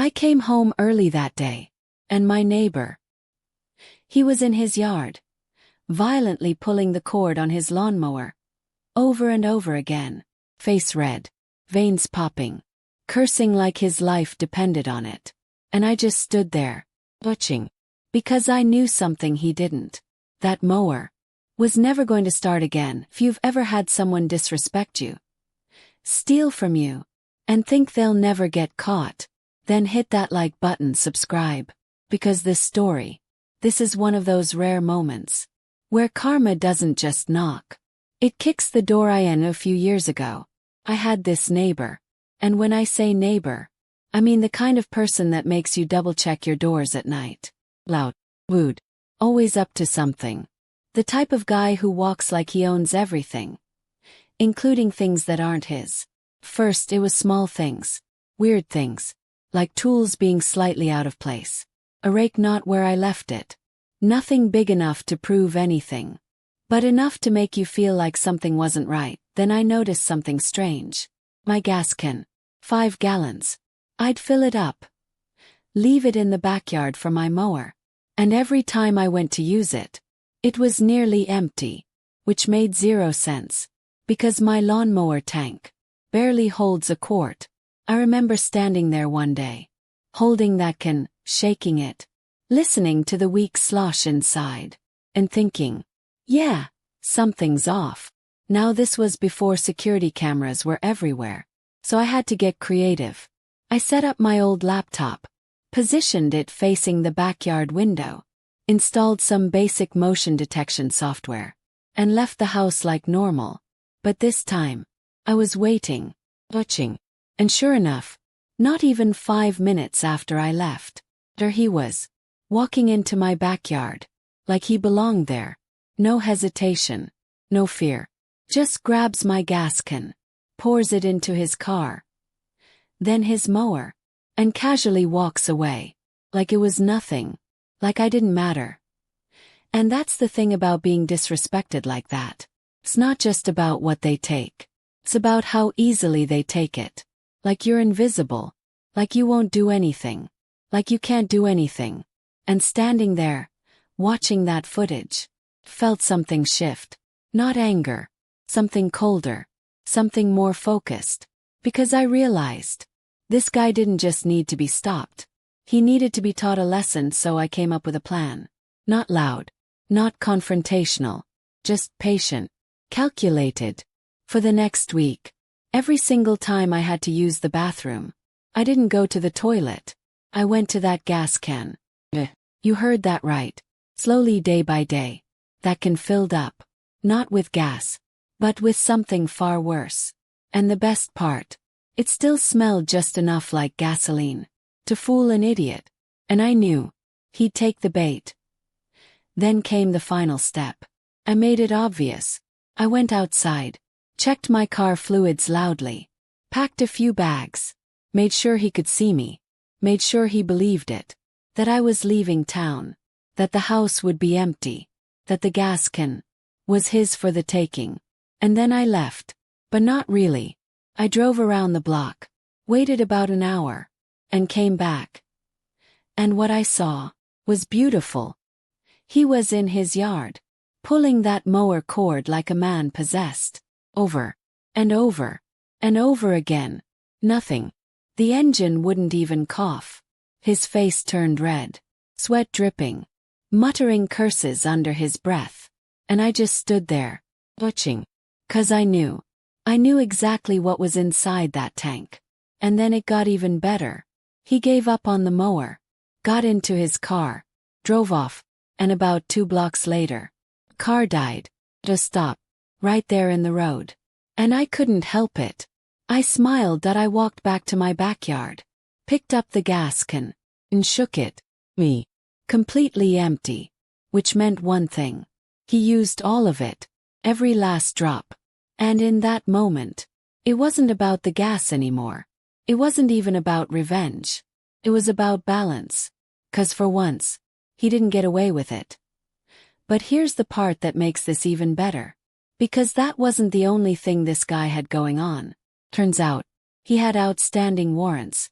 I came home early that day, and my neighbor, he was in his yard, violently pulling the cord on his lawnmower, over and over again, face red, veins popping, cursing like his life depended on it. And I just stood there, watching, because I knew something he didn't. That mower was never going to start again. If you've ever had someone disrespect you, steal from you, and think they'll never get caught, then hit that like button, subscribe, because this is one of those rare moments where karma doesn't just knock. It kicks the door in. A few years ago, I had this neighbor, and when I say neighbor, I mean the kind of person that makes you double-check your doors at night. Loud, rude, always up to something. The type of guy who walks like he owns everything, including things that aren't his. First, it was small things, weird things, like tools being slightly out of place, a rake not where I left it. Nothing big enough to prove anything, but enough to make you feel like something wasn't right. Then I noticed something strange. My gas can, 5 gallons. I'd fill it up, leave it in the backyard for my mower, and every time I went to use it, it was nearly empty, which made 0 sense, because my lawnmower tank barely holds a quart. I remember standing there one day, holding that can, shaking it, listening to the weak slosh inside, and thinking, yeah, something's off. Now this was before security cameras were everywhere, so I had to get creative. I set up my old laptop, positioned it facing the backyard window, installed some basic motion detection software, and left the house like normal. But this time, I was waiting, watching, and sure enough, not even 5 minutes after I left, there he was, walking into my backyard, like he belonged there. No hesitation, no fear, just grabs my gas can, pours it into his car, then his mower, and casually walks away, like it was nothing, like I didn't matter. And that's the thing about being disrespected like that. It's not just about what they take, it's about how easily they take it. Like you're invisible, like you won't do anything, like you can't do anything. And standing there, watching that footage, felt something shift. Not anger, something colder, something more focused. Because I realized, this guy didn't just need to be stopped. He needed to be taught a lesson, so I came up with a plan. Not loud, not confrontational, just patient, calculated. For the next week, every single time I had to use the bathroom, I didn't go to the toilet. I went to that gas can. You heard that right. Slowly, day by day, that can filled up, not with gas, but with something far worse. And the best part, it still smelled just enough like gasoline to fool an idiot. And I knew he'd take the bait. Then came the final step. I made it obvious. I went outside, checked my car fluids loudly, packed a few bags, made sure he could see me, made sure he believed it, that I was leaving town, that the house would be empty, that the gas can was his for the taking. And then I left, but not really. I drove around the block, waited about an hour, and came back. And what I saw was beautiful. He was in his yard, pulling that mower cord like a man possessed, over and over and over again. Nothing. The engine wouldn't even cough. His face turned red, sweat dripping, muttering curses under his breath. And I just stood there, watching. 'Cause I knew exactly what was inside that tank. And then it got even better. He gave up on the mower, got into his car, drove off, and about 2 blocks later, the car died. Just stopped, right there in the road. And I couldn't help it. I smiled that I walked back to my backyard, picked up the gas can, and shook it. Me. Completely empty. Which meant one thing. He used all of it, every last drop. And in that moment, it wasn't about the gas anymore. It wasn't even about revenge. It was about balance. 'Cause for once, he didn't get away with it. But here's the part that makes this even better. Because that wasn't the only thing this guy had going on. Turns out, he had outstanding warrants.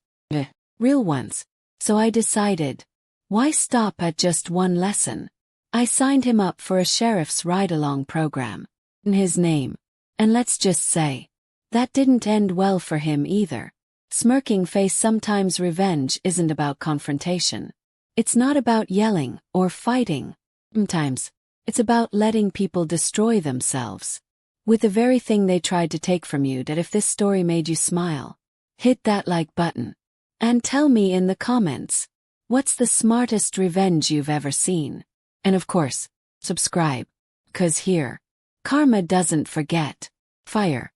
Real ones. So I decided, why stop at just one lesson? I signed him up for a sheriff's ride-along program. In his name. And let's just say, that didn't end well for him either. Smirking face. Sometimes revenge isn't about confrontation. It's not about yelling or fighting. Sometimes, it's about letting people destroy themselves with the very thing they tried to take from you. That if this story made you smile, hit that like button. And tell me in the comments, what's the smartest revenge you've ever seen? And of course, subscribe. 'Cause here, karma doesn't forget. Fire.